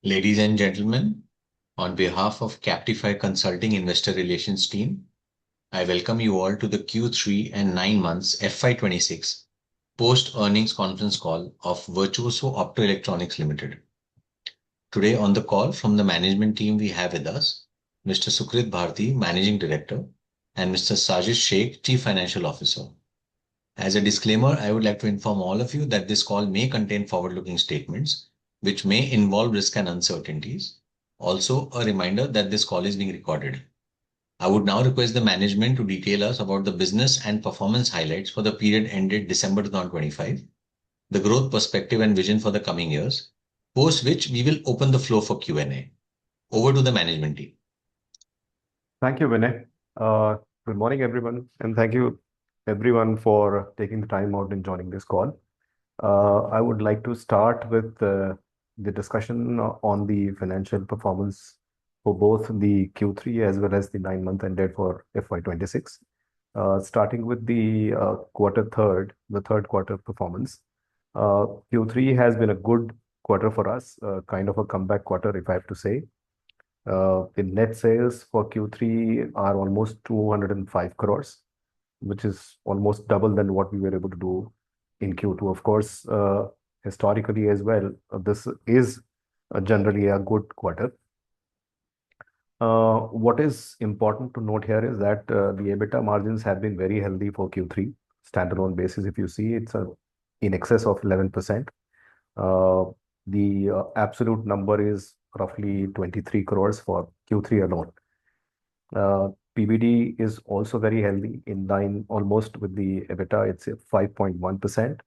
Ladies and gentlemen, on behalf of Captify Consulting Investor Relations team, I welcome you all to the Q3 and 9 months FY26 post-earnings conference call of Virtuoso Optoelectronics Ltd. Today on the call from the management team we have with us Mr. Sukrit Bharti, Managing Director, and Mr. Sajish Sheikh, Chief Financial Officer. As a disclaimer, I would like to inform all of you that this call may contain forward-looking statements which may involve risk and uncertainties. Also, a reminder that this call is being recorded. I would now request the management to detail us about the business and performance highlights for the period ended December 2025, the growth perspective and vision for the coming years, post which we will open the floor for Q&A. Over to the management team. Thank you, Vinay. Good morning, everyone, and thank you everyone for taking the time out and joining this call. I would like to start with the discussion on the financial performance for both the Q3 as well as the 9-month ended for FY26. Starting with the third quarter performance. Q3 has been a good quarter for us, kind of a comeback quarter, if I have to say. The net sales for Q3 are almost 205 crores, which is almost double than what we were able to do in Q2. Of course, historically as well, this is generally a good quarter. What is important to note here is that the EBITDA margins have been very healthy for Q3. Standalone basis, if you see, it's in excess of 11%. The absolute number is roughly 23 crores for Q3 alone. PBT is also very healthy, in line almost with the EBITDA. It's 5.1%.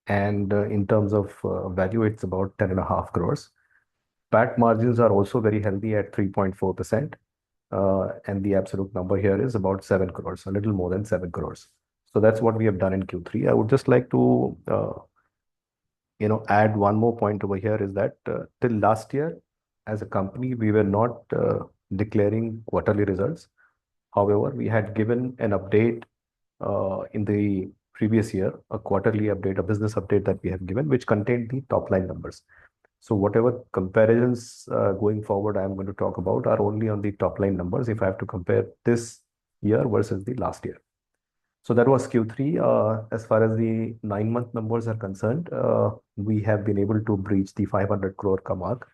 And in terms of value, it's about 10.5 crores. PAT margins are also very healthy at 3.4%. And the absolute number here is about 7 crores, a little more than 7 crores. So that's what we have done in Q3. I would just like to add one more point over here, is that till last year, as a company, we were not declaring quarterly results. However, we had given an update in the previous year, a quarterly update, a business update that we have given, which contained the top line numbers. So whatever comparisons going forward I'm going to talk about are only on the top line numbers if I have to compare this year versus the last year. So that was Q3. As far as the 9-month numbers are concerned, we have been able to breach the 500 crore mark.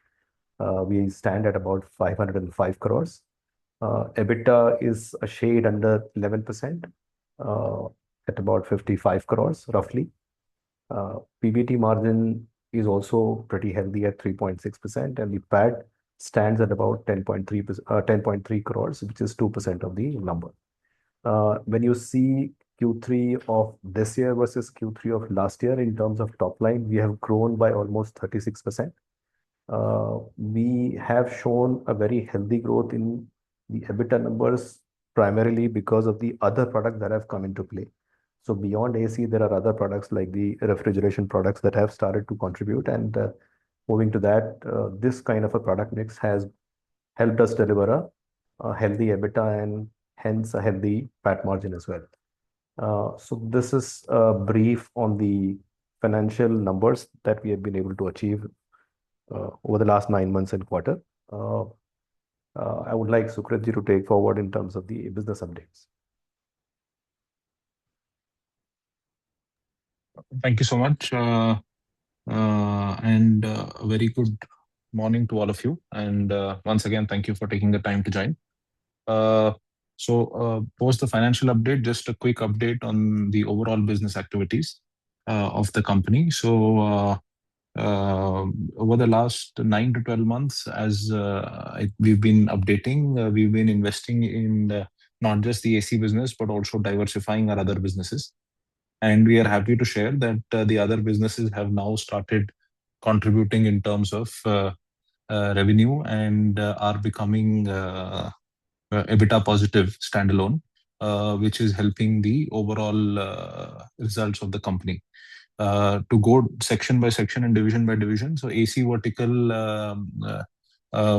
We stand at about 505 crores. EBITDA is a shade under 11%, at about 55 crores roughly. PBT margin is also pretty healthy at 3.6%, and the PAT stands at about 10.3 crores, which is 2% of the number. When you see Q3 of this year versus Q3 of last year, in terms of top line, we have grown by almost 36%. We have shown a very healthy growth in the EBITDA numbers, primarily because of the other products that have come into play. So beyond AC, there are other products like the refrigeration products that have started to contribute. And moving to that, this kind of a product mix has helped us deliver a healthy EBITDA and hence a healthy PAT margin as well. So this is a brief on the financial numbers that we have been able to achieve over the last 9 months and quarter. I would like Sukritji to take forward in terms of the business updates. Thank you so much. And a very good morning to all of you. And once again, thank you for taking the time to join. So post the financial update, just a quick update on the overall business activities of the company. So over the last 9 to 12 months, as we've been updating, we've been investing in not just the AC business, but also diversifying our other businesses. And we are happy to share that the other businesses have now started contributing in terms of revenue and are becoming EBITDA positive standalone, which is helping the overall results of the company. To go section by section and division by division. So AC vertical,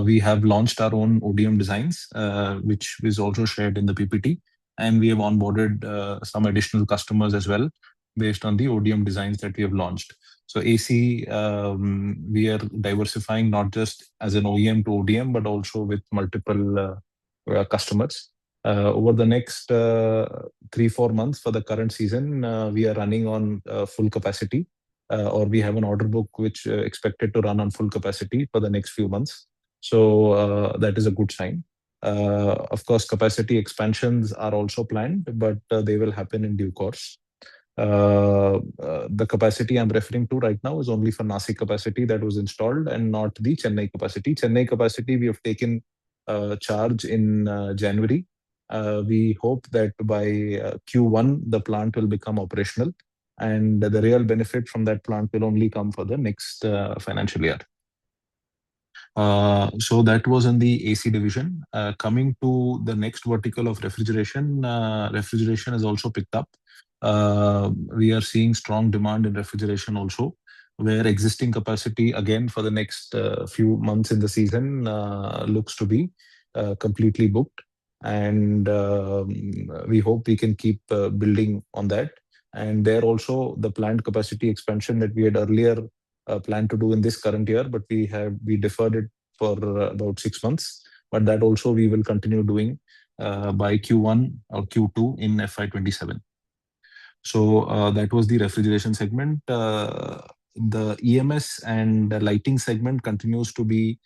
we have launched our own ODM designs, which is also shared in the PPT. And we have onboarded some additional customers as well based on the ODM designs that we have launched. So AC, we are diversifying not just as an OEM to ODM, but also with multiple customers. Over the next 3-4 months for the current season, we are running on full capacity, or we have an order book which expected to run on full capacity for the next few months. So that is a good sign. Of course, capacity expansions are also planned, but they will happen in due course. The capacity I'm referring to right now is only for Nasik capacity that was installed and not the Chennai capacity. Chennai capacity, we have taken charge in January. We hope that by Q1, the plant will become operational, and the real benefit from that plant will only come for the next financial year. So that was in the AC division. Coming to the next vertical of refrigeration, refrigeration has also picked up. We are seeing strong demand in refrigeration also, where existing capacity, again, for the next few months in the season, looks to be completely booked. And we hope we can keep building on that. And there also, the planned capacity expansion that we had earlier planned to do in this current year, but we deferred it for about 6 months. But that also we will continue doing by Q1 or Q2 in FY27. So that was the refrigeration segment. The EMS and the lighting segment continues to be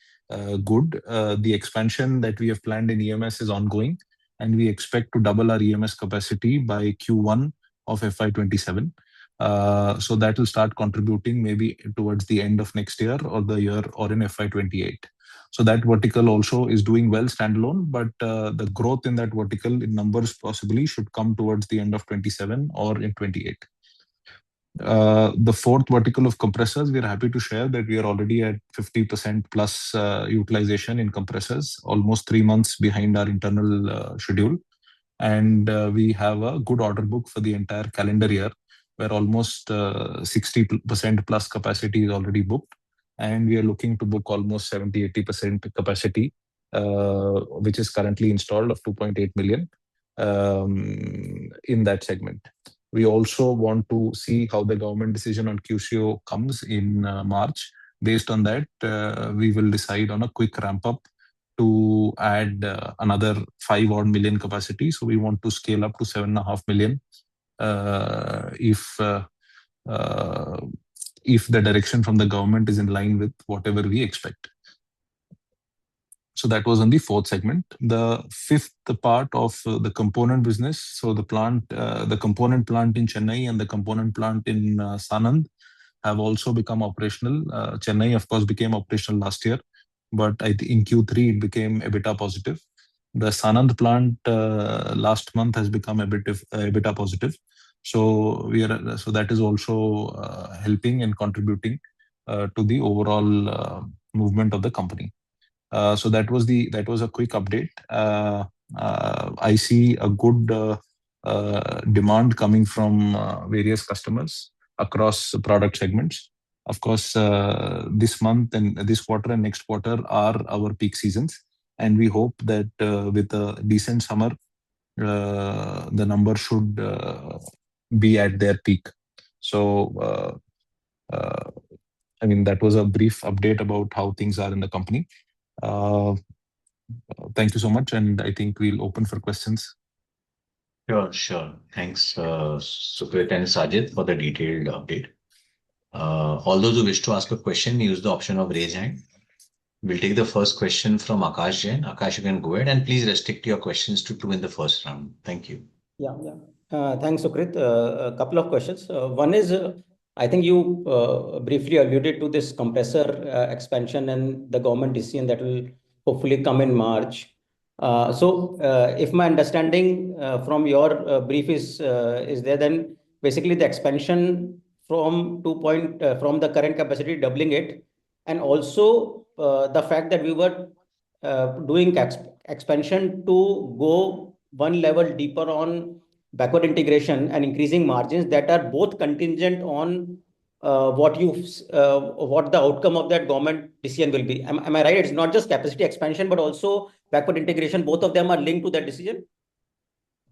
good. The expansion that we have planned in EMS is ongoing, and we expect to double our EMS capacity by Q1 of FY27. So that will start contributing maybe towards the end of next year or the year or in FY28. So that vertical also is doing well standalone, but the growth in that vertical in numbers possibly should come towards the end of 27 or in 28. The fourth vertical of compressors, we are happy to share that we are already at 50% plus utilization in compressors, almost 3 months behind our internal schedule. And we have a good order book for the entire calendar year, where almost 60% plus capacity is already booked. And we are looking to book almost 70-80% capacity, which is currently installed of 2.8 million in that segment. We also want to see how the government decision on QCO comes in March. Based on that, we will decide on a quick ramp up to add another 5 odd million capacity. So we want to scale up to 7.5 million if the direction from the government is in line with whatever we expect. So that was on the fourth segment. The fifth part of the component business, so the component plant in Chennai and the component plant in Sanand have also become operational. Chennai, of course, became operational last year, but in Q3 it became EBITDA positive. The Sanand plant last month has become EBITDA positive. So that is also helping and contributing to the overall movement of the company. So that was a quick update. I see a good demand coming from various customers across product segments. Of course, this month and this quarter and next quarter are our peak seasons, and we hope that with a decent summer, the number should be at their peak. So, I mean, that was a brief update about how things are in the company. Thank you so much, and I think we'll open for questions. Sure. Thanks, Sukrit and Sajid, for the detailed update. All those who wish to ask a question, use the option of raise hand. We'll take the first question from Akash Jain. Akash, you can go ahead, and please restrict your questions to 2 in the first round. Thank you. Yeah. Thanks, Sukrit. A couple of questions. One is, I think you briefly alluded to this compressor expansion and the government decision that will hopefully come in March. So if my understanding from your brief is there, then basically the expansion from from the current capacity, doubling it, and also the fact that we were doing expansion to go one level deeper on backward integration and increasing margins, that are both contingent on what the outcome of that government decision will be. Am I right? It's not just capacity expansion, but also backward integration. Both of them are linked to that decision.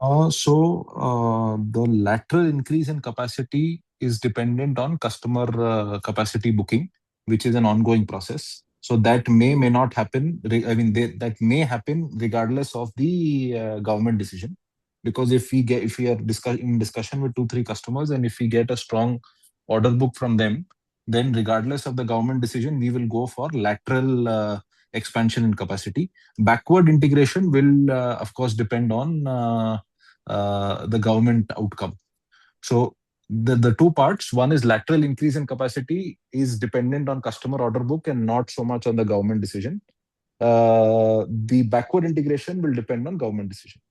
The lateral increase in capacity is dependent on customer capacity booking, which is an ongoing process. So that may not happen. That may happen regardless of the government decision, because if we are in discussion with 2-3 customers, and if we get a strong order book from them, then regardless of the government decision, we will go for lateral expansion in capacity. Backward integration will, of course, depend on the government outcome. So the two parts, one is lateral increase in capacity is dependent on customer order book and not so much on the government decision. The backward integration will depend on government decision.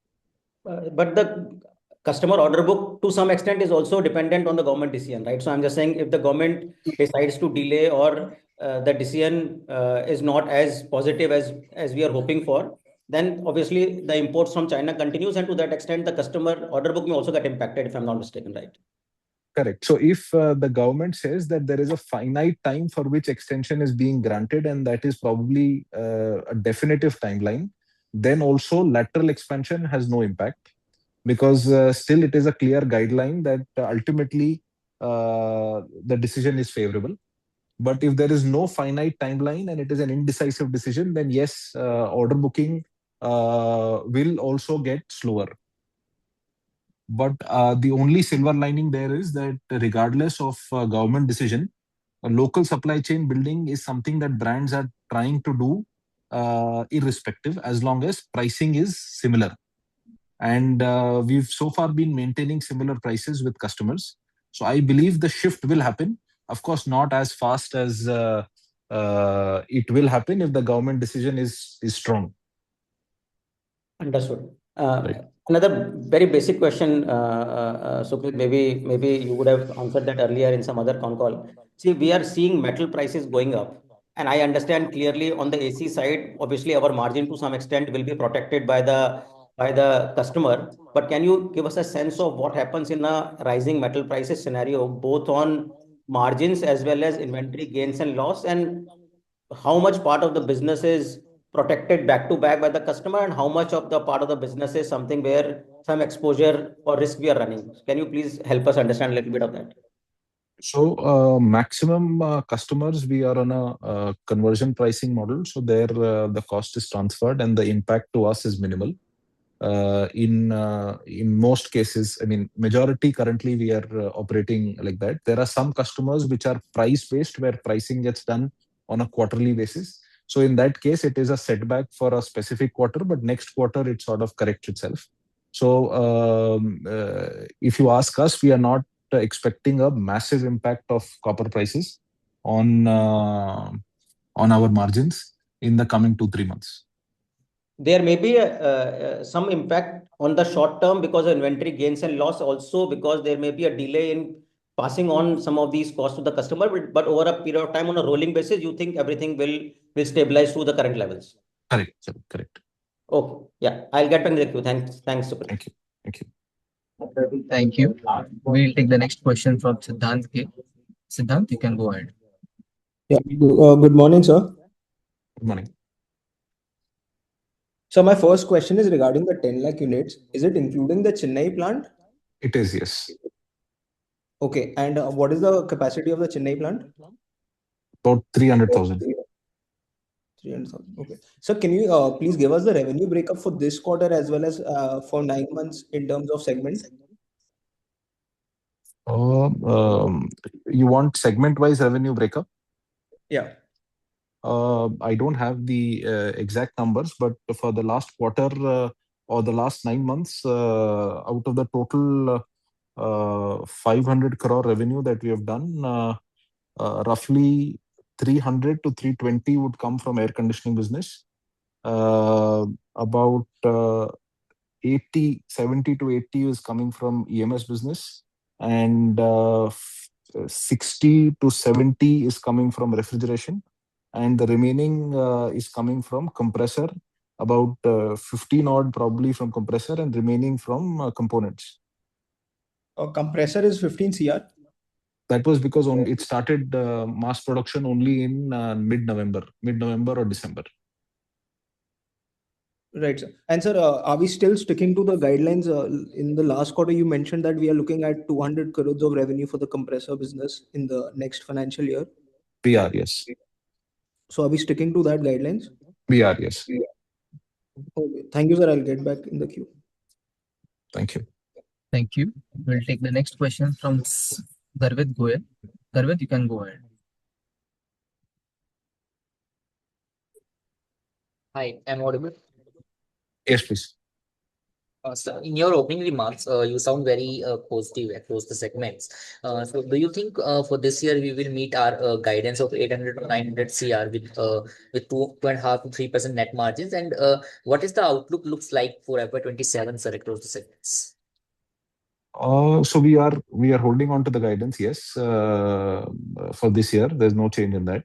But the customer order book to some extent is also dependent on the government decision, right? So I'm just saying, if the government decides to delay, or the decision is not as positive as we are hoping for, then obviously the imports from China continues, and to that extent the customer order book may also get impacted, if I'm not mistaken, right? Correct. So if the government says that there is a finite time for which extension is being granted, and that is probably a definitive timeline, then also lateral expansion has no impact, because still it is a clear guideline that ultimately the decision is favorable. But if there is no finite timeline and it is an indecisive decision, then yes, order booking will also get slower. But the only silver lining there is that regardless of government decision, a local supply chain building is something that brands are trying to do irrespective, as long as pricing is similar. And we've so far been maintaining similar prices with customers. So I believe the shift will happen. Of course, not as fast as it will happen if the government decision is strong. Understood. Right. Another very basic question, Sukrit, maybe you would have answered that earlier in some other con call. See, we are seeing metal prices going up, and I understand clearly on the AC side, obviously our margin to some extent will be protected by the customer. But can you give us a sense of what happens in a rising metal prices scenario, both on margins as well as inventory gains and loss, and how much part of the business is protected back to back by the customer, and how much of the part of the business is something where some exposure or risk we are running? Can you please help us understand a little bit of that? So maximum customers, we are on a conversion pricing model. So there the cost is transferred and the impact to us is minimal. In most cases, I mean, majority currently we are operating like that. There are some customers which are price based, where pricing gets done on a quarterly basis. So in that case, it is a setback for a specific quarter, but next quarter it sort of corrects itself. So if you ask us, we are not expecting a massive impact of copper prices on our margins in the coming 2-3 months. There may be some impact on the short term because of inventory gains and loss, also because there may be a delay in passing on some of these costs to the customer. But over a period of time, on a rolling basis, you think everything will stabilize to the current levels? Correct, sir. Correct. Okay. Yeah, I'll get back to you. Thanks, Sukrit. Thank you. Thank you. Thank you. We'll take the next question from Siddhant K. Siddhant, you can go ahead. Yeah. Good morning, sir. Good morning. So my first question is regarding the 10 lakh units. Is it including the Chennai plant? It is, yes. Okay. And what is the capacity of the Chennai plant? About 300,000. 300,000. Okay. So can you please give us the revenue breakup for this quarter as well as for 9 months in terms of segment? You want segment-wise revenue breakup? Yeah. I don't have the exact numbers, but for the last quarter or the last 9 months, out of the total 500 crore revenue that we have done, roughly 300 to 320 would come from air conditioning business. About 70 to 80 is coming from EMS business, and 60 to 70 is coming from refrigeration, and the remaining is coming from compressor, about 15 odd probably from compressor, and remaining from components. Compressor is 15 CR? That was because it started mass production only in mid-November or December. Right, sir. And sir, are we still sticking to the guidelines? In the last quarter, you mentioned that we are looking at 200 crores of revenue for the compressor business in the next financial year. We are, yes. So are we sticking to that guidelines? We are, yes. Okay. Thank you, sir. I'll get back in the queue. Thank you. Thank you. We'll take the next question from Garvit Goyal. Garvit, you can go ahead. Hi, I'm audible. Yes, please. So in your opening remarks, you sound very positive across the segments. So do you think for this year we will meet our guidance of 800 to 900 CR with 2.5 to 3% net margins? And what is the outlook looks like for FY27, sir, across the segments? So we are holding on to the guidance, yes, for this year. There's no change in that.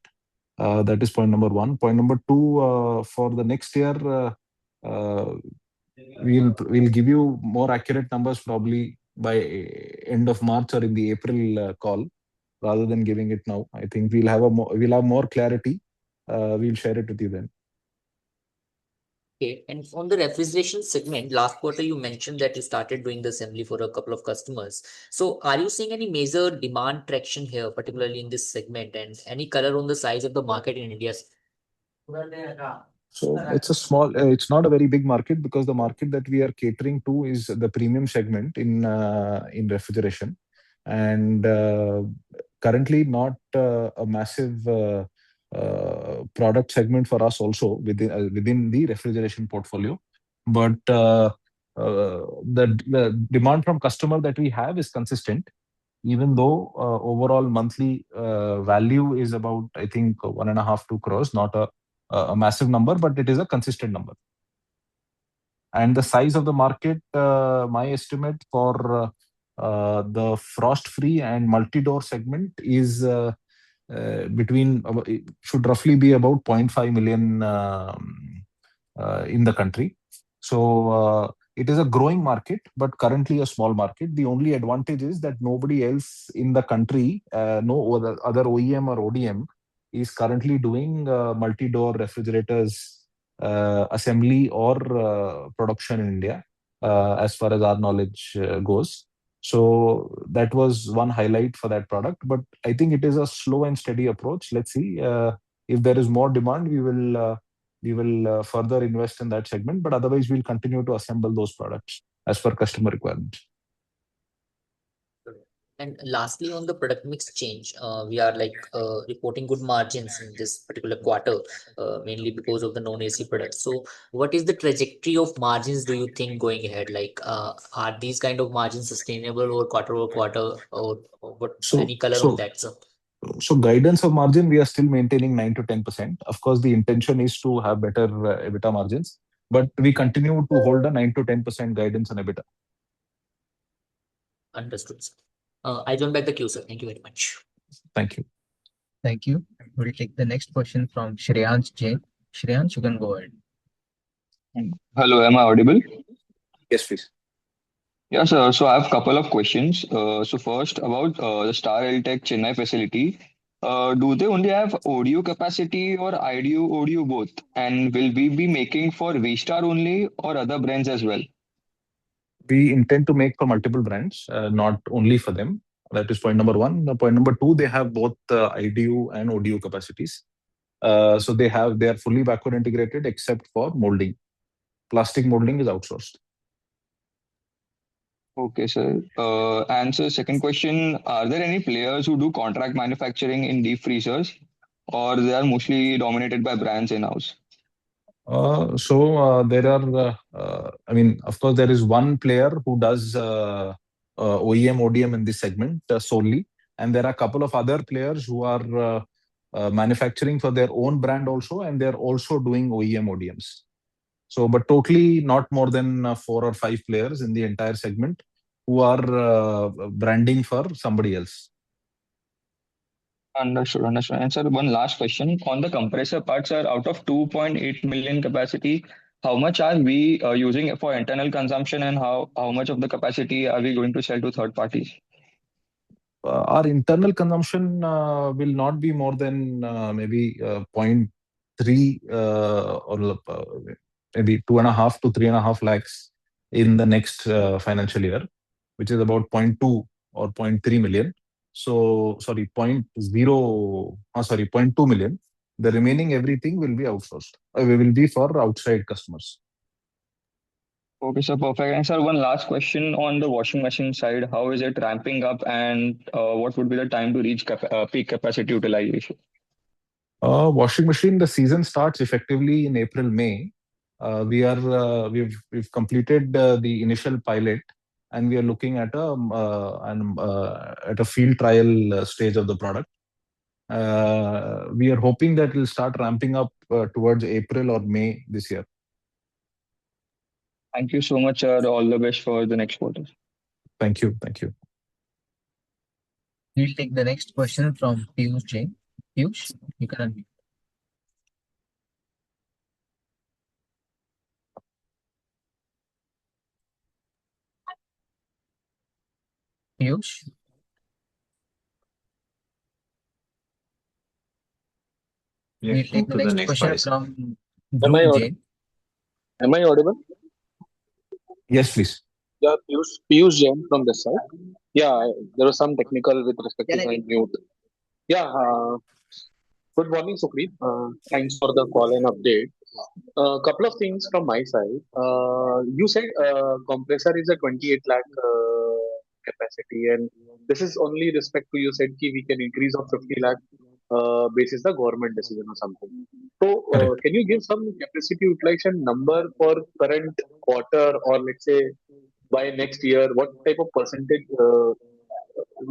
That is point number one. Point number two, for the next year, uh, we'll give you more accurate numbers probably by end of March or in the April call, rather than giving it now. I think we'll have more clarity. We'll share it with you then. Okay, and on the refrigeration segment, last quarter you mentioned that you started doing the assembly for a couple of customers. So are you seeing any major demand traction here, particularly in this segment, and any color on the size of the market in India? So it's not a very big market, because the market that we are catering to is the premium segment in refrigeration, and currently not a massive product segment for us also within the refrigeration portfolio. But the demand from customer that we have is consistent, even though overall monthly value is about, I think, 1.5 crores, not a massive number, but it is a consistent number. And the size of the market, my estimate for the frost-free and multi-door segment is it should roughly be about 0.5 million in the country. So it is a growing market, but currently a small market. The only advantage is that nobody else in the country, no other OEM or ODM, is currently doing multi-door refrigerators assembly or production in India, as far as our knowledge goes. So that was one highlight for that product. But I think it is a slow and steady approach. Let's see. If there is more demand, we will further invest in that segment. But otherwise, we'll continue to assemble those products as per customer requirements. And lastly, on the product mix change, we are reporting good margins in this particular quarter, mainly because of the non-AC products. So what is the trajectory of margins, do you think, going ahead? Are these kind of margins sustainable over quarter, or what? Any color on that, sir? So guidance of margin, we are still maintaining 9 to 10%. Of course, the intention is to have better EBITDA margins, but we continue to hold a 9 to 10% guidance on EBITDA. Understood, sir. I join back the queue, sir. Thank you very much. Thank you. Thank you. We'll take the next question from Shreyansh Jain. Shreyansh, you can go ahead. Hello, am I audible? Yes, please. Yeah, sir. So I have a couple of questions. So first, about the Star Tech Chennai facility. Do they only have audio capacity or IDU audio both? And will we be making for V-Star only or other brands as well? We intend to make for multiple brands, not only for them. That is point number one. Point number two, they have both IDU and audio capacities. So they are fully backward integrated except for molding. Plastic molding is outsourced. Okay, sir. And so second question, are there any players who do contract manufacturing in deep freezers, or they are mostly dominated by brands in-house? There are, I mean, of course, there is one player who does OEM, ODM in this segment solely. And there are a couple of other players who are manufacturing for their own brand also, and they're also doing OEM, ODMs. So, but totally not more than 4 or 5 players in the entire segment who are branding for somebody else. Understood. And sir, one last question. On the compressor parts, sir, out of 2.8 million capacity, how much are we using for internal consumption, and how much of the capacity are we going to sell to third parties? Our internal consumption will not be more than maybe 0.3 or maybe 2.5 to 3.5 lakhs in the next financial year, which is about 0.2 or 0.3 million. So sorry, 0.2 million. The remaining everything will be outsourced. Will be for outside customers. Okay, so perfect. And sir, one last question on the washing machine side. How is it ramping up, and what would be the time to reach peak capacity utilization? Washing machine, the season starts effectively in April, May. We've completed the initial pilot, and we are looking at a field trial stage of the product. We are hoping that it will start ramping up towards April or May this year. Thank you so much, sir. All the best for the next quarter. Thank you. Thank you. We'll take the next question from Piyush Jain. Piyush, you can unmute. Piyush? We'll take the next question from Dhruv Jain. Am I audible? Yes, please. Yeah, Piyush Jain from this side. Yeah, there was some technical with respect to my mute. Yeah, good morning, Sukhpreet. Thanks for the call and update. A couple of things from my side. You said compressor is a 28 lakh capacity, and this is only respect to you said ki we can increase of 50 lakh basis the government decision or something. So, Correct. can you give some capacity utilization number for current quarter or let's say by next year? What type of percentage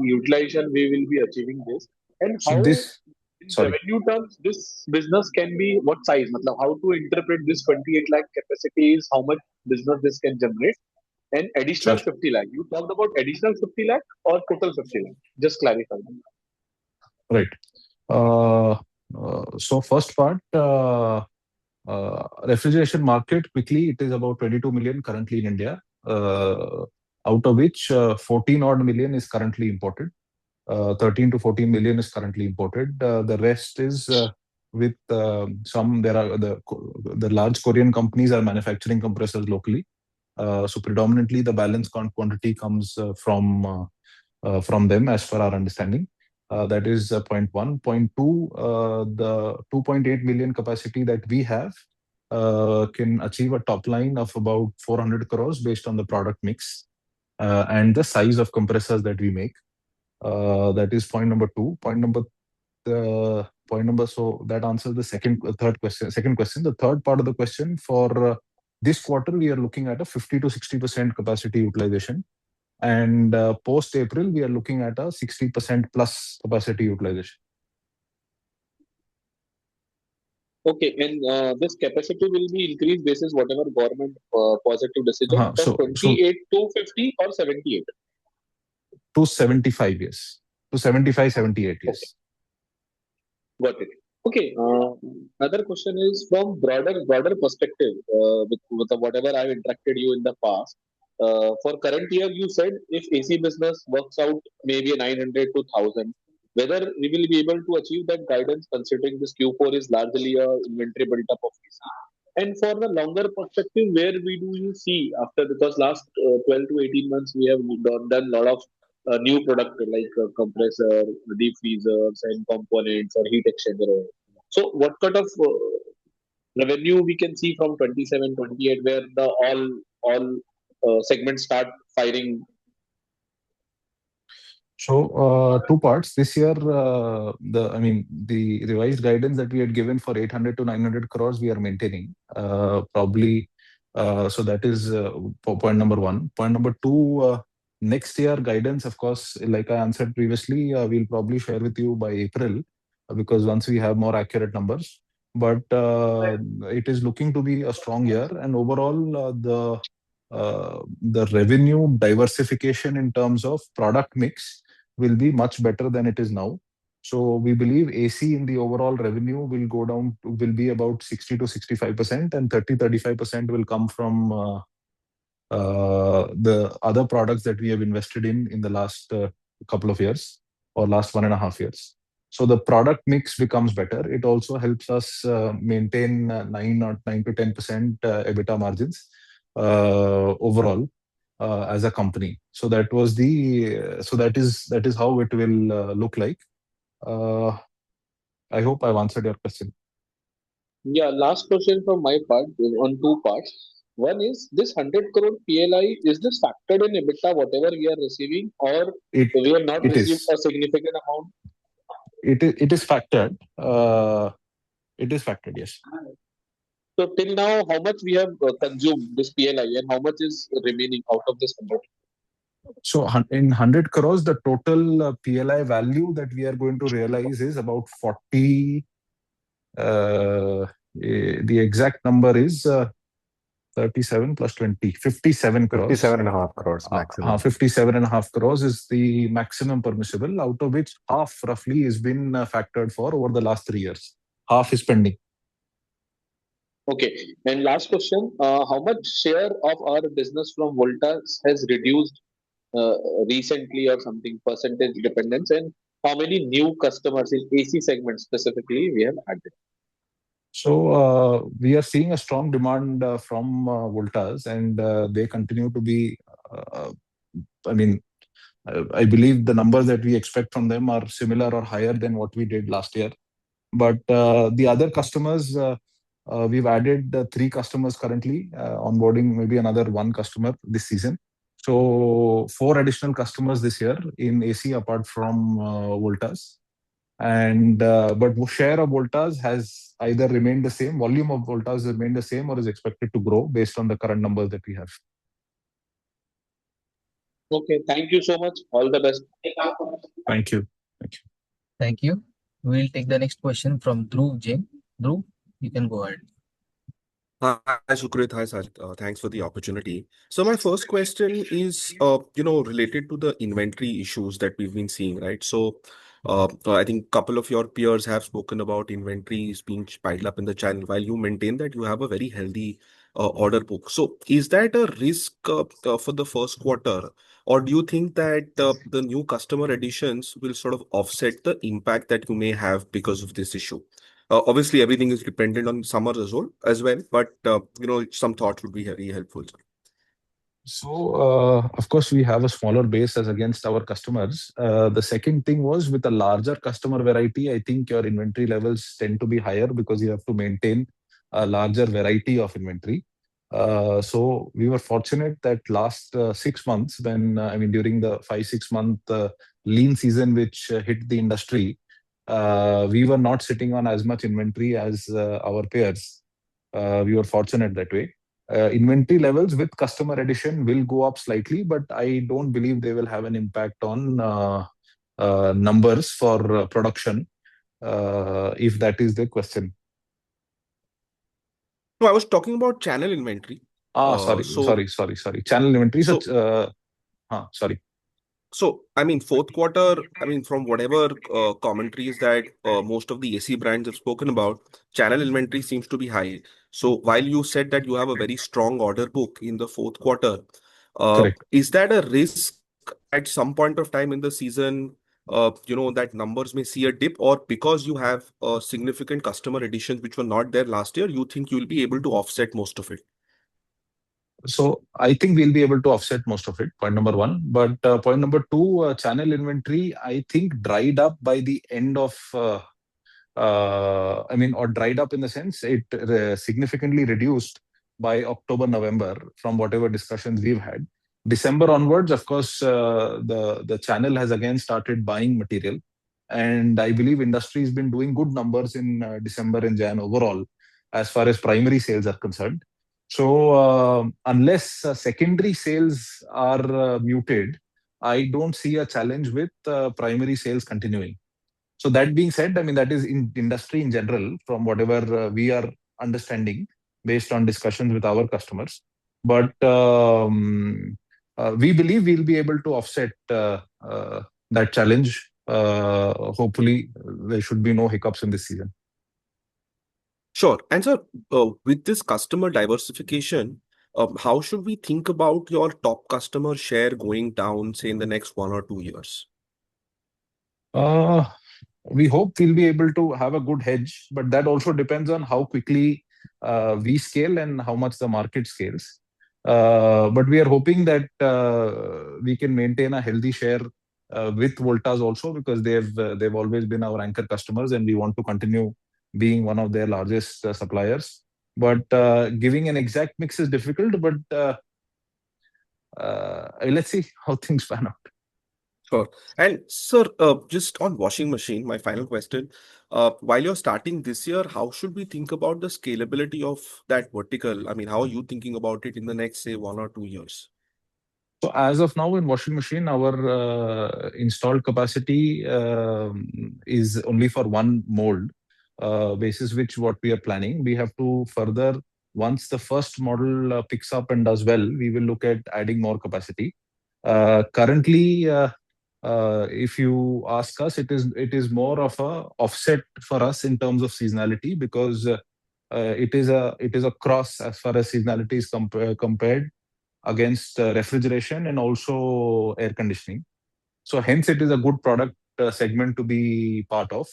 utilization we will be achieving this, and So how this, in sorry. revenue terms this business can be what size? Matlab, how to interpret this 28 lakh capacity is how much business this can generate, and additional Sure. 50 lakh. You talked about additional 50 lakh or total 50 lakh? Just clarify. Right. So first part, refrigeration market, quickly, it is about 22 million currently in India, out of which 14 odd million is currently imported. 13 to 14 million is currently imported. The rest is with there are the large Korean companies are manufacturing compressors locally. So predominantly the balance quantity comes from them as per our understanding. That is point one. Point two, the 2.8 million capacity that we have can achieve a top line of about 400 crores based on the product mix and the size of compressors that we make. That is point number two. So that answers the third question. Second question, the third part of the question, for this quarter, we are looking at a 50 to 60% capacity utilization. And post April, we are looking at a 60% plus capacity utilization. Okay, and this capacity will be increased basis whatever government positive decision from So 28 to 50 or 78. To 75 years, to 75, 78 years. Okay. Got it. Okay. Another question is from broader perspective. With whatever I've interacted you in the past. For current year, you said if AC business works out maybe 900 to 1,000, whether we will be able to achieve that guidance considering this Q4 is largely a inventory built up of AC. And for the longer perspective, where we do you see after, because last 12 to 18 months we have done a lot of new product like compressor, deep freezers, and components or heat exchanger. So, what kind of revenue we can see from 27, 28, where the all segments start firing? So two parts. This year, the revised guidance that we had given for 800 to 900 crores, we are maintaining. Probably, so that is point number one. Point number two, next year guidance, of course, like I answered previously, we'll probably share with you by April, because once we have more accurate numbers. But it is looking to be a strong year, and overall, the revenue diversification in terms of product mix will be much better than it is now. So we believe AC in the overall revenue will be about 60 to 65%, and 35% will come from the other products that we have invested in the last couple of years or last 1.5 years. So the product mix becomes better. It also helps us maintain 9 to 10% EBITDA margins overall as a company. So that is how it will look like. I hope I've answered your question. Yeah, last question from my part on two parts. One is this 100 crore PLI, is this factored in EBITDA, whatever we are receiving, or It we have not it received is a significant amount? it is factored. It is factored. Yes. So till now, how much we have consumed this PLI and how much is remaining out of this 100? So in 100 crores, the total PLI value that we are going to realize is about 40. The exact number is 37 plus 20, 57 crores. 57.5 crores maximum. 57.5 crores is the maximum permissible, out of which half roughly has been factored for over the last 3 years. Half is pending. Okay. And last question, how much share of our business from Voltas has reduced uh, recently or something, percentage dependence, and how many new customers in AC segment specifically we have added? So we are seeing a strong demand from Voltas, and they continue to be. I mean, I believe the numbers that we expect from them are similar or higher than what we did last year. But the other customers, we've added 3 customers currently, onboarding maybe another 1 customer this season. So 4 additional customers this year in AC apart from Voltas. And but share of Voltas has either remained the same, volume of Voltas has remained the same, or is expected to grow based on the current numbers that we have. Okay, thank you so much. All the best. Thank you. Thank you. We'll take the next question from Dhruv Jain. Dhruv, you can go ahead. Hi, Sukrit. Hi, Sajid. Thanks for the opportunity. So my first question is, related to the inventory issues that we've been seeing, right? So, I think a couple of your peers have spoken about inventories being piled up in the channel, while you maintain that you have a very healthy order book. So, is that a risk for the first quarter, or do you think that the new customer additions will sort of offset the impact that you may have because of this issue? Obviously, everything is dependent on summer as well, but some thoughts would be very helpful. So, of course, we have a smaller base as against our customers. The second thing was with a larger customer variety, I think your inventory levels tend to be higher because you have to maintain a larger variety of inventory. So we were fortunate that last 6 months, when during the 5-6 month lean season which hit the industry, we were not sitting on as much inventory as our peers. We were fortunate that way. Inventory levels with customer addition will go up slightly, but I don't believe they will have an impact on numbers for production, if that is the question. No, I was talking about channel inventory. Sorry. Channel inventory. So, Sorry. So, fourth quarter, from whatever commentaries that most of the AC brands have spoken about, channel inventory seems to be high. So, while you said that you have a very strong order book in the fourth quarter, Correct. is that a risk at some point of time in the season, that numbers may see a dip, or because you have significant customer additions which were not there last year, you think you'll be able to offset most of it? So I think we'll be able to offset most of it, point number 1. But point number 2, channel inventory, I think dried up by the end of, or dried up in the sense it significantly reduced by October, November from whatever discussions we've had. December onwards, of course, the channel has again started buying material. And I believe industry has been doing good numbers in December and Jan overall, as far as primary sales are concerned. So unless secondary sales are muted, I don't see a challenge with primary sales continuing. So that being said, that is in industry in general, from whatever we are understanding based on discussions with our customers. But we believe we'll be able to offset that challenge. Hopefully, there should be no hiccups in this season. Sure. And sir, with this customer diversification, how should we think about your top customer share going down, say, in the next 1 or 2 years? We hope we'll be able to have a good hedge, but that also depends on how quickly we scale and how much the market scales. But we are hoping that we can maintain a healthy share with Voltas also, because they've always been our anchor customers, and we want to continue being one of their largest suppliers. But giving an exact mix is difficult, but let's see how things pan out. Sure. And sir, just on washing machine, my final question. While you're starting this year, how should we think about the scalability of that vertical? I mean, how are you thinking about it in the next, say, 1 or 2 years? So as of now in washing machine, our installed capacity is only for one mold, basis which what we are planning. We have to further, once the first model picks up and does well, we will look at adding more capacity. Currently, if you ask us, it is more of a offset for us in terms of seasonality, because it is a cross as far as seasonality is compared against refrigeration and also air conditioning. So hence it is a good product segment to be part of.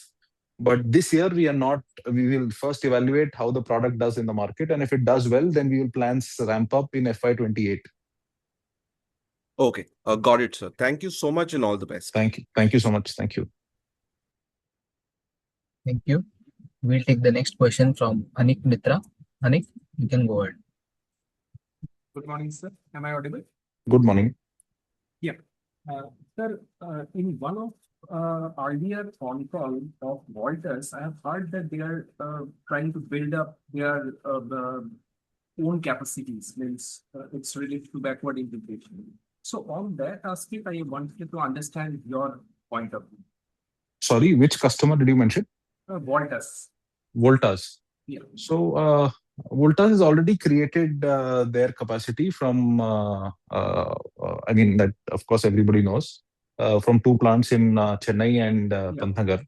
But this year we are not. We will first evaluate how the product does in the market, and if it does well, then we will plan ramp up in FY28. Okay, got it, sir. Thank you so much and all the best. Thank you. Thank you so much. Thank you. Thank you. We'll take the next question from Anik Mitra. Anik, you can go ahead. Good morning, sir. Am I audible? Good morning. Yeah. Sir, in one of earlier phone call of Voltas, I have heard that they are trying to build up their own capacities, means it's related to backward integration. So on that aspect, I wanted to understand your point of view. Sorry, which customer did you mention? Voltas. Voltas. Yeah. So Voltas has already created their capacity from, I mean, that of course everybody knows, from two plants in Chennai and Pantnagar.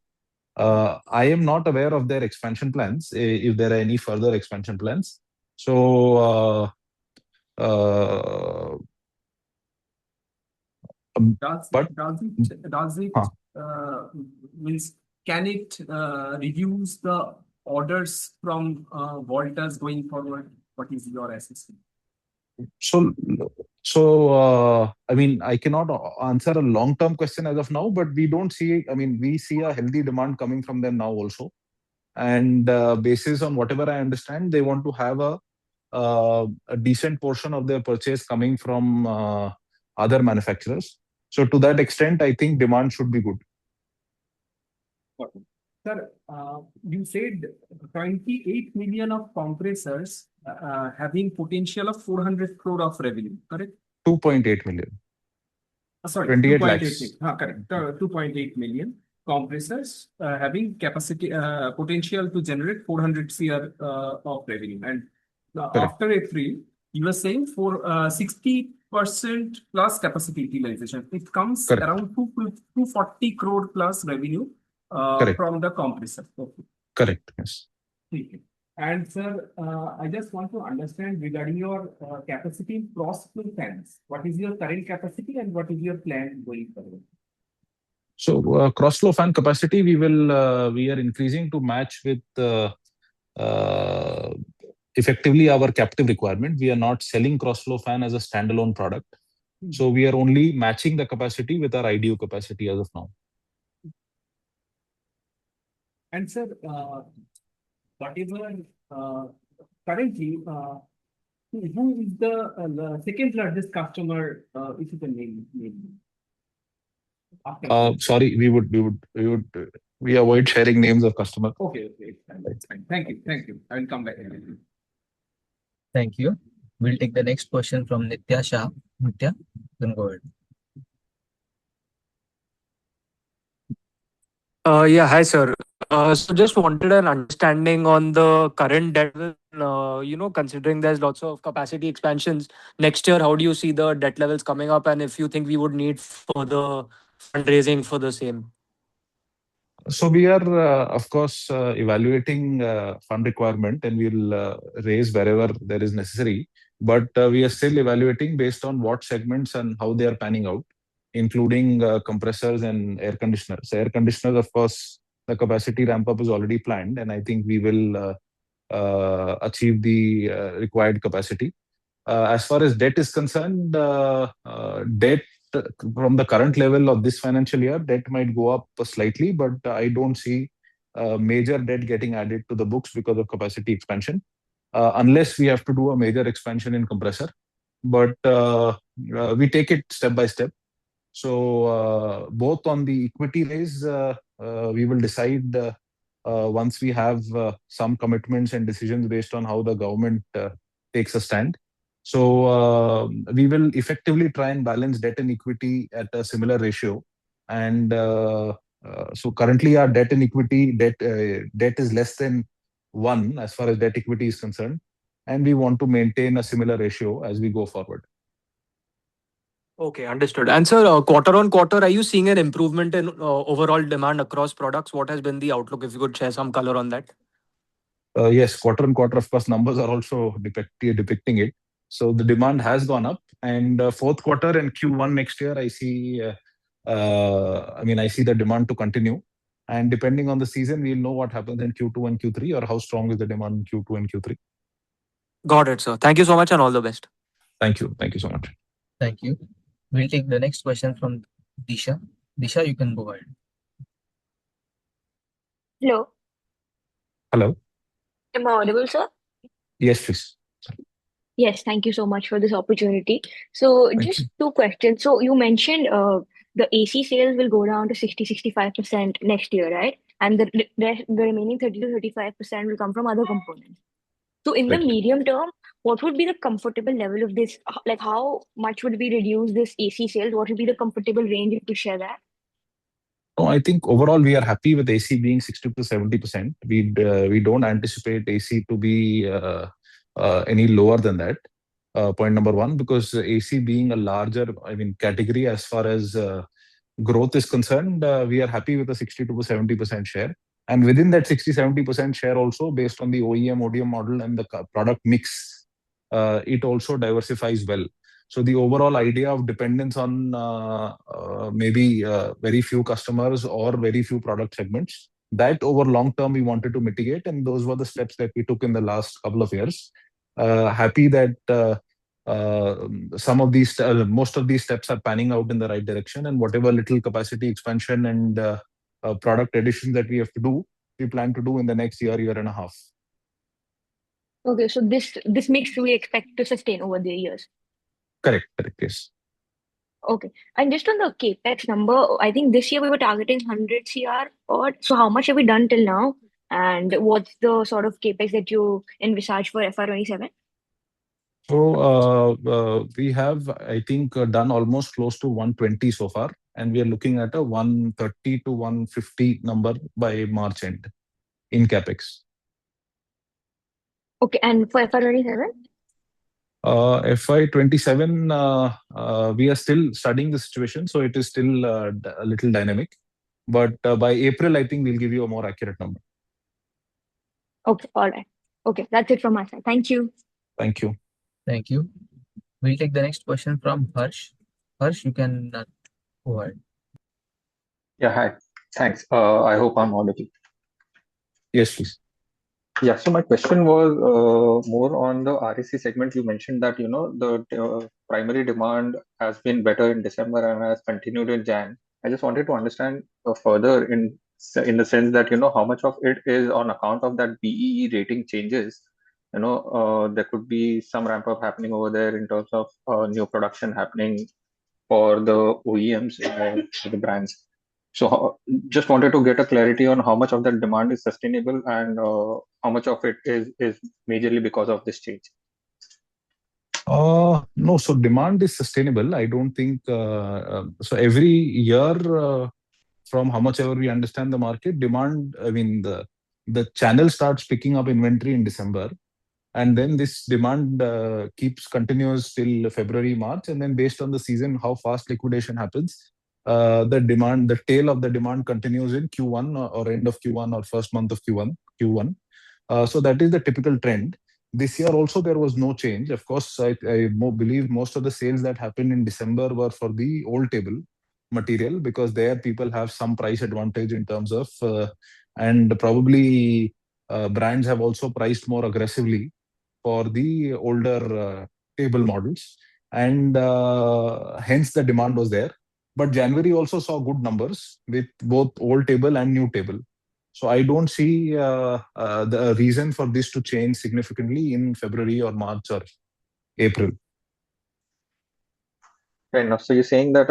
I am not aware of their expansion plans, if there are any further expansion plans. So, Does it means can it reduce the orders from Voltas going forward? What is your assessment? So, I mean, I cannot answer a long-term question as of now, but we don't see, I mean, we see a healthy demand coming from them now also. And basis on whatever I understand, they want to have a decent portion of their purchase coming from other manufacturers. So to that extent, I think demand should be good. Okay. Sir, you said 28 million of compressors having potential of 400 crore of revenue, correct? 2.8 million. Sorry, 28 2.8 lakhs. correct. 2.8 million compressors having capacity potential to generate 400 crore of revenue. And after April, you were saying for 60% plus capacity utilization. It comes around 240 crore plus revenue from the compressor. Okay. Correct. Yes. Okay. And sir, I just want to understand regarding your capacity in cross-flow fans. What is your current capacity and what is your plan going forward? So cross-flow fan capacity, we are increasing to match with effectively our captive requirement. We are not selling cross-flow fan as a standalone product. So we are only matching the capacity with our IDU capacity as of now. And sir, whatever currently, who is the second largest customer, if you can name? Sorry, we avoid sharing names of customers. Okay, it's fine. Thank you. I will come back. Thank you. We'll take the next question from Nitya Shah. Nitya, you can go ahead. Yeah, hi sir. So just wanted an understanding on the current debt, considering there's lots of capacity expansions next year, how do you see the debt levels coming up, and if you think we would need further fundraising for the same? So we are, of course, evaluating fund requirement, and we'll raise wherever there is necessary. But we are still evaluating based on what segments and how they are panning out, including compressors and air conditioners. Air conditioners, of course, the capacity ramp up is already planned, and I think we will achieve the required capacity. As far as debt is concerned, debt from the current level of this financial year, debt might go up slightly, but I don't see major debt getting added to the books because of capacity expansion, unless we have to do a major expansion in compressor. But we take it step by step. So both on the equity raise, we will decide once we have some commitments and decisions based on how the government takes a stand. So we will effectively try and balance debt and equity at a similar ratio. And so currently our debt and equity debt is less than 1 as far as debt equity is concerned, and we want to maintain a similar ratio as we go forward. Okay, understood. And sir, quarter on quarter, are you seeing an improvement in overall demand across products? What has been the outlook? If you could share some color on that. Yes, quarter on quarter, of course, numbers are also depicting it. So the demand has gone up, and fourth quarter and Q1 next year, I see. I see the demand to continue, and depending on the season, we'll know what happens in Q2 and Q3, or how strong is the demand in Q2 and Q3. Got it, sir. Thank you so much, and all the best. Thank you. Thank you so much. Thank you. We'll take the next question from Disha. Disha, you can go ahead. Hello. Hello. Am I audible, sir? Yes, please. Yes, thank you so much for this opportunity. So Thank just you. two questions. So you mentioned the AC sales will go down to 60-65% next year, right? And the remaining 30-35% will come from other components. So in the Right. medium term, what would be the comfortable level of this? Like how much would we reduce this AC sales? What would be the comfortable range if you could share that? No, I think overall we are happy with AC being 60 to 70%. We don't anticipate AC to be any lower than that. Point number one, because AC being a larger, category as far as growth is concerned, we are happy with the 60 to 70% share. And within that 60-70% share also, based on the OEM, ODM model and the product mix, it also diversifies well. So the overall idea of dependence on maybe very few customers or very few product segments, that over long term we wanted to mitigate, and those were the steps that we took in the last couple of years. Happy that most of these steps are panning out in the right direction, and whatever little capacity expansion and product addition that we have to do, we plan to do in the next year and a half. Okay, so this mix we expect to sustain over the years. Correct, yes. Okay. And just on the capex number, I think this year we were targeting 100 CR or so. How much have we done till now? And what's the sort of capex that you envisage for FY27? So we have, I think, done almost close to 120 so far, and we are looking at a 130 to 150 number by March end in capex. Okay, and for FY27? FY27, we are still studying the situation, so it is still a little dynamic. But by April, I think we'll give you a more accurate number. Okay, all right. Okay, that's it from my side. Thank you. Thank you. Thank you. We'll take the next question from Harsh. Harsh, you can go ahead. Yeah, hi. Thanks. I hope I'm audible. Yes, please. Yeah, so my question was more on the RAC segment. You mentioned that, the primary demand has been better in December and has continued in Jan. I just wanted to understand further in the sense that, how much of it is on account of that BEE rating changes. There could be some ramp up happening over there in terms of new production happening for the OEMs, for the brands. So just wanted to get a clarity on how much of that demand is sustainable and how much of it is majorly because of this change. No, so demand is sustainable. I don't think so. Every year, from how much ever we understand the market demand, the channel starts picking up inventory in December, and then this demand continues till February, March, and then based on the season, how fast liquidation happens, the tail of the demand continues in Q1 or end of Q1 or first month of Q1. So that is the typical trend. This year also there was no change. Of course, I believe most of the sales that happened in December were for the old table, material, because there people have some price advantage in terms of, and probably brands have also priced more aggressively for the older table models, and hence the demand was there. But January also saw good numbers with both old table and new table. So I don't see the reason for this to change significantly in February or March or April. Fair enough. So you're saying that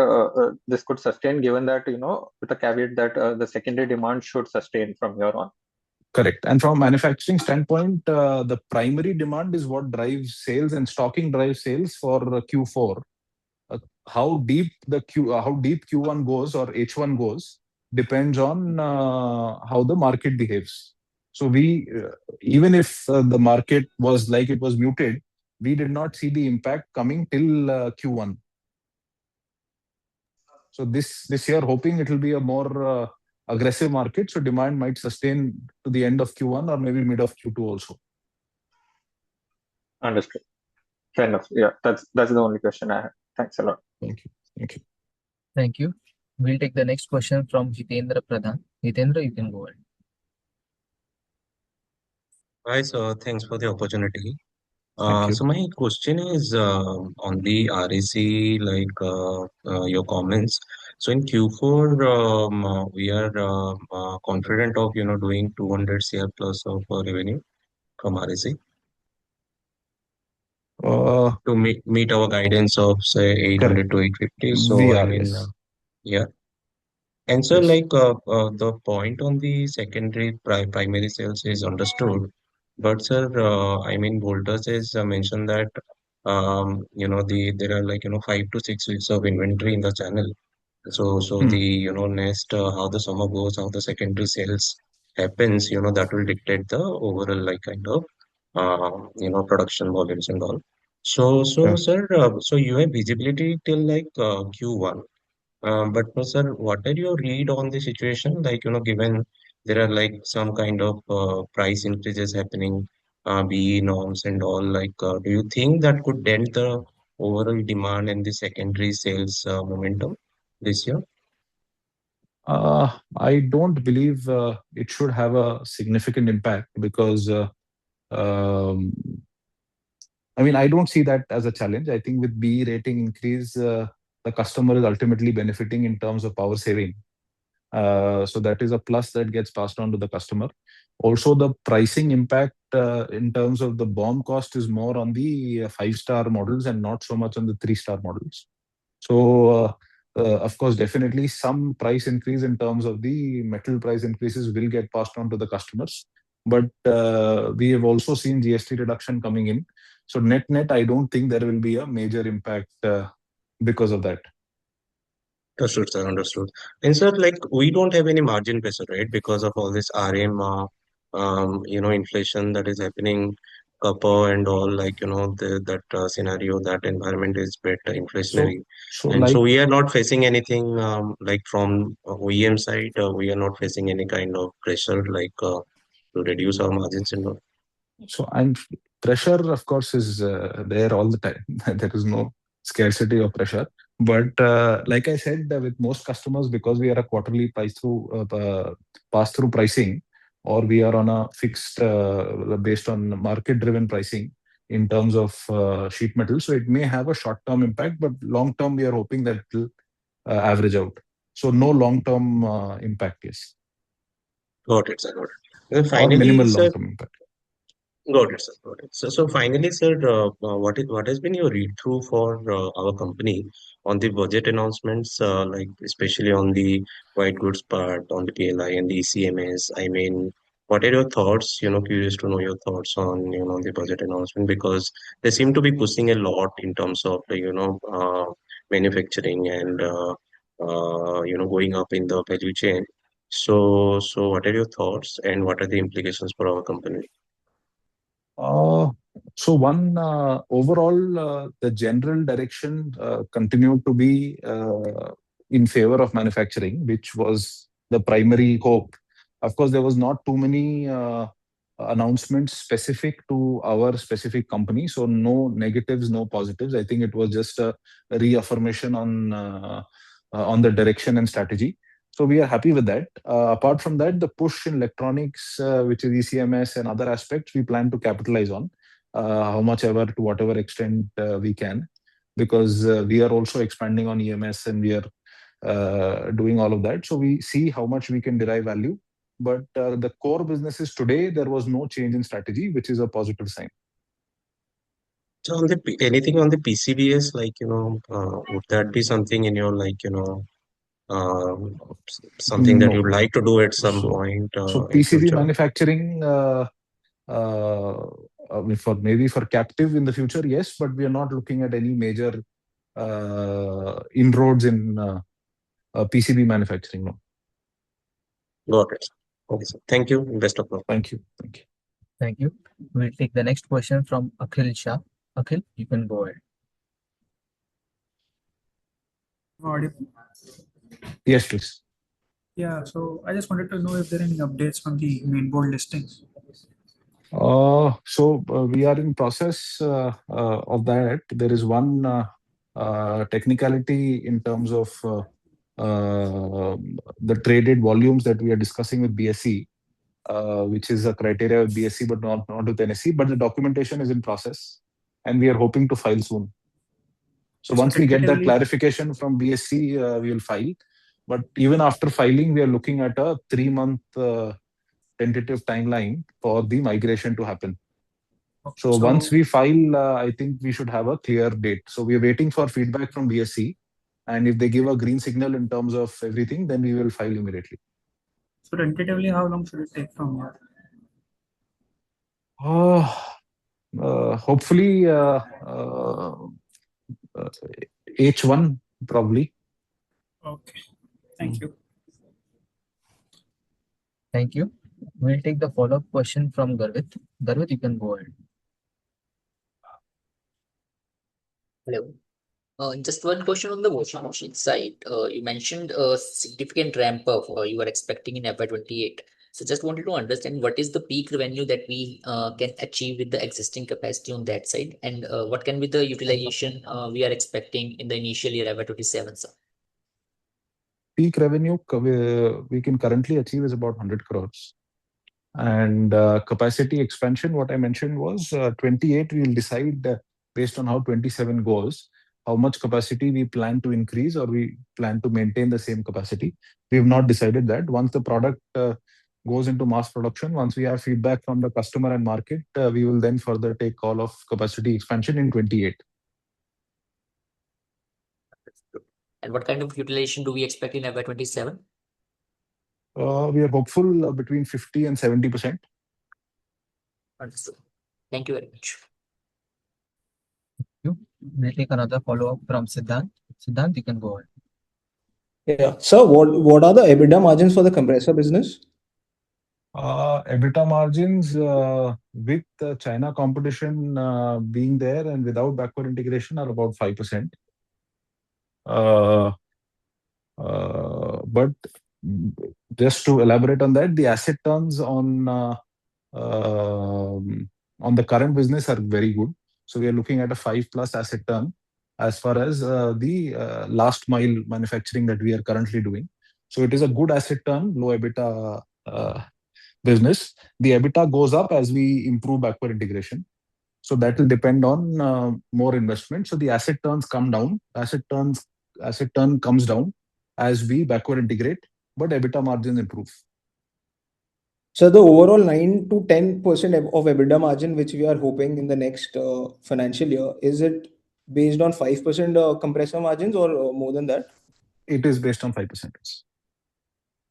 this could sustain, given that, with the caveat that the secondary demand should sustain from here on. Correct. And from a manufacturing standpoint, the primary demand is what drives sales, and stocking drives sales for Q4. How deep Q1 goes or H1 goes depends on how the market behaves. So we, even if the market was like it was muted, we did not see the impact coming till Q1. So this year, hoping it will be a more aggressive market, so demand might sustain to the end of Q1 or maybe mid of Q2 also. Understood. Fair enough. Yeah, that's the only question I have. Thanks a lot. Thank you. Thank you. Thank you. We'll take the next question from Hitendra Pradhan. Hitendra, you can go ahead. Hi, sir. Thanks for the opportunity. Thank you. So my question is on the RAC, your comments. So in Q4, we are confident of doing 200 CR plus of revenue from RAC to meet our guidance of say 800 to 850. So I mean, Yes. yeah. And so, Yes. the point on the secondary primary sales is understood, but sir, I mean, Voltas has mentioned that there are 5 to 6 weeks of inventory in the channel. So the next how the summer goes, how the secondary sales happens, that will dictate the overall production volumes and all. So Yeah. sir, so you have visibility till Q1. But no, sir, what are your read on the situation? Given there are some kind of price increases happening, BE norms and all, do you think that could dent the overall demand and the secondary sales momentum this year? I don't believe it should have a significant impact because um, I mean, I don't see that as a challenge. I think with B rating increase, the customer is ultimately benefiting in terms of power saving. So that is a plus that gets passed on to the customer. Also, the pricing impact in terms of the BOM cost is more on the 5-star models and not so much on the 3-star models. So, of course, definitely some price increase in terms of the metal price increases will get passed on to the customers. But we have also seen GST reduction coming in. So net, I don't think there will be a major impact because of that. Understood, sir. Understood. And sir, we don't have any margin pressure, right? Because of all this RM, inflation that is happening, copper and all, that scenario, that environment is bit So, inflationary. so And so like we are not facing anything from OEM side, we are not facing any kind of pressure to reduce our margins and all. So, and pressure, of course, is there all the time. There is no scarcity of pressure. But like I said, with most customers, because we are a quarterly pass through pricing, or we are on a fixed based on market-driven pricing in terms of sheet metal. So it may have a short-term impact, but long-term, we are hoping that it will average out. So no long-term impact, yes. Got it, sir. Got it. And Or finally, minimal sir, long-term impact. got it, sir. Got it. So finally, sir, what has been your read-through for our company on the budget announcements, especially on the white goods part, on the PLI and the ECMS? I mean, what are your thoughts? Curious to know your thoughts on the budget announcement, because they seem to be pushing a lot in terms of the manufacturing and going up in the value chain. So what are your thoughts and what are the implications for our company? Uh, so one overall, the general direction continued to be in favor of manufacturing, which was the primary hope. Of course, there was not too many announcements specific to our specific company, so no negatives, no positives. I think it was just a reaffirmation on on the direction and strategy. So we are happy with that. Apart from that, the push in electronics, which is ECMS and other aspects, we plan to capitalize on how much ever to whatever extent we can, because we are also expanding on EMS and we are doing all of that. So we see how much we can derive value. But the core businesses today, there was no change in strategy, which is a positive sign. So on the anything on the PCBS, like, would that be something in your, like, something that you'd No. like to do at some So, point so in PCB future? manufacturing, for maybe for captive in the future, yes, but we are not looking at any major inroads in PCB manufacturing. No. Got it. Okay, sir. Thank you. Best of luck. Thank you. Thank you. Thank you. We'll take the next question from Akhil Shah. Akhil, you can go ahead. Audible? Yes, please. Yeah, so I just wanted to know if there are any updates on the main board listings. So we are in process of that. There is one technicality in terms of the traded volumes that we are discussing with BSE, which is a criteria with BSE, but not with NSE. But the documentation is in process, and we are hoping to file soon. So once we get that clarification from BSE, we will file. But even after filing, we are looking at a 3-month tentative timeline for the migration to happen. So once we file, I think we should have a clear date. So we are waiting for feedback from BSE, and if they give a green signal in terms of everything, then we will file immediately. So tentatively, how long should it take from here? Hopefully H1 probably. Okay, thank you. Thank you. We'll take the follow-up question from Garvit. Garvit, you can go ahead. Hello. Just one question on the washing machine side. You mentioned a significant ramp up you are expecting in FY28. So just wanted to understand what is the peak revenue that we can achieve with the existing capacity on that side, and what can be the utilization we are expecting in the initial year FY27, sir? Peak revenue we can currently achieve is about 100 crores. And capacity expansion, what I mentioned was 28, we will decide based on how 27 goes, how much capacity we plan to increase or we plan to maintain the same capacity. We have not decided that. Once the product goes into mass production, once we have feedback from the customer and market, we will then further take call of capacity expansion in 28. And what kind of utilization do we expect in FY27? We are hopeful between 50 and 70%. Understood. Thank you very much. Thank you. We'll take another follow-up from Siddhant. Siddhant, you can go ahead. Yeah. So what are the EBITDA margins for the compressor business? EBITDA margins with China competition being there and without backward integration are about 5%. But just to elaborate on that, the asset turns on the current business are very good. So we are looking at a 5+ asset turn as far as the last mile manufacturing that we are currently doing. So it is a good asset turn, low EBITDA business. The EBITDA goes up as we improve backward integration. So that will depend on more investment. So the asset turns come down. Asset turn comes down as we backward integrate, but EBITDA margins improve. So the overall 9 to 10% of EBITDA margin, which we are hoping in the next financial year, is it based on 5% compressor margins or more than that? It is based on 5%.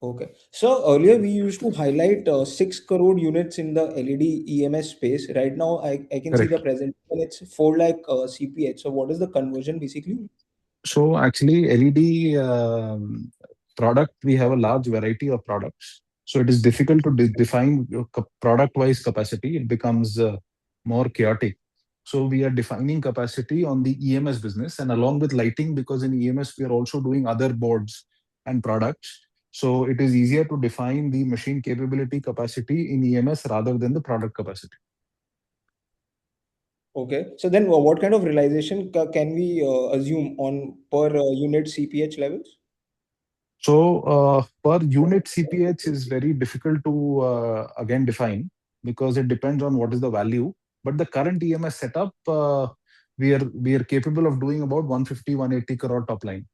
Okay. So earlier we used to highlight 6 crore units in the LED EMS space. Right now I can see the presentation, it's 4 lakh CPH. So what is the conversion basically? So actually LED product, we have a large variety of products. So it is difficult to define product-wise capacity. It becomes more chaotic. So we are defining capacity on the EMS business and along with lighting, because in EMS we are also doing other boards and products. So it is easier to define the machine capability capacity in EMS rather than the product capacity. Okay. So then what kind of realization can we assume on per unit CPH levels? So per unit CPH is very difficult to again define because it depends on what is the value. But the current EMS setup, we are capable of doing about 150, 180 crore top line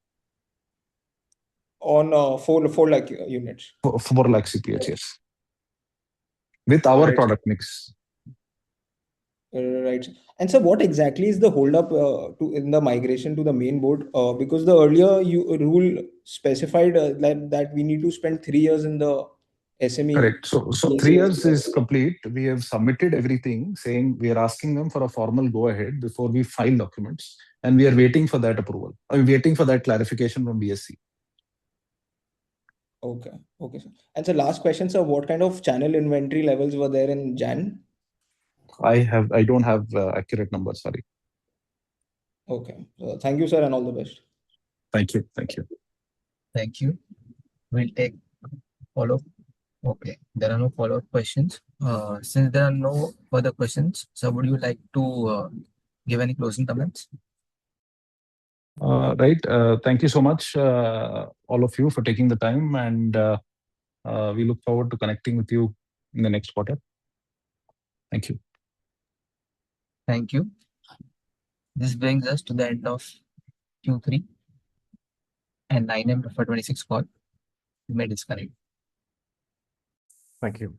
on 4 lakh units. 4 lakh CPH, yes, with our Right. product mix. Right. And so what exactly is the holdup in the migration to the main board? Because the earlier rule specified that we need to spend 3 years in the SME. Correct. So 3 years is complete. We have submitted everything, saying we are asking them for a formal go-ahead before we file documents, and we are waiting for that approval. I'm waiting for that clarification from BSC. Okay. Okay, sir. And so last question, sir, what kind of channel inventory levels were there in Jan? I don't have accurate numbers, sorry. Okay. Thank you, sir, and all the best. Thank you. Thank you. Thank you. We'll take follow-up. Okay, there are no follow-up questions. Since there are no further questions, so would you like to give any closing comments? Right. Thank you so much, all of you, for taking the time, and we look forward to connecting with you in the next quarter. Thank you. Thank you. This brings us to the end of Q3 and 9M FY26 call. You may disconnect. Thank you.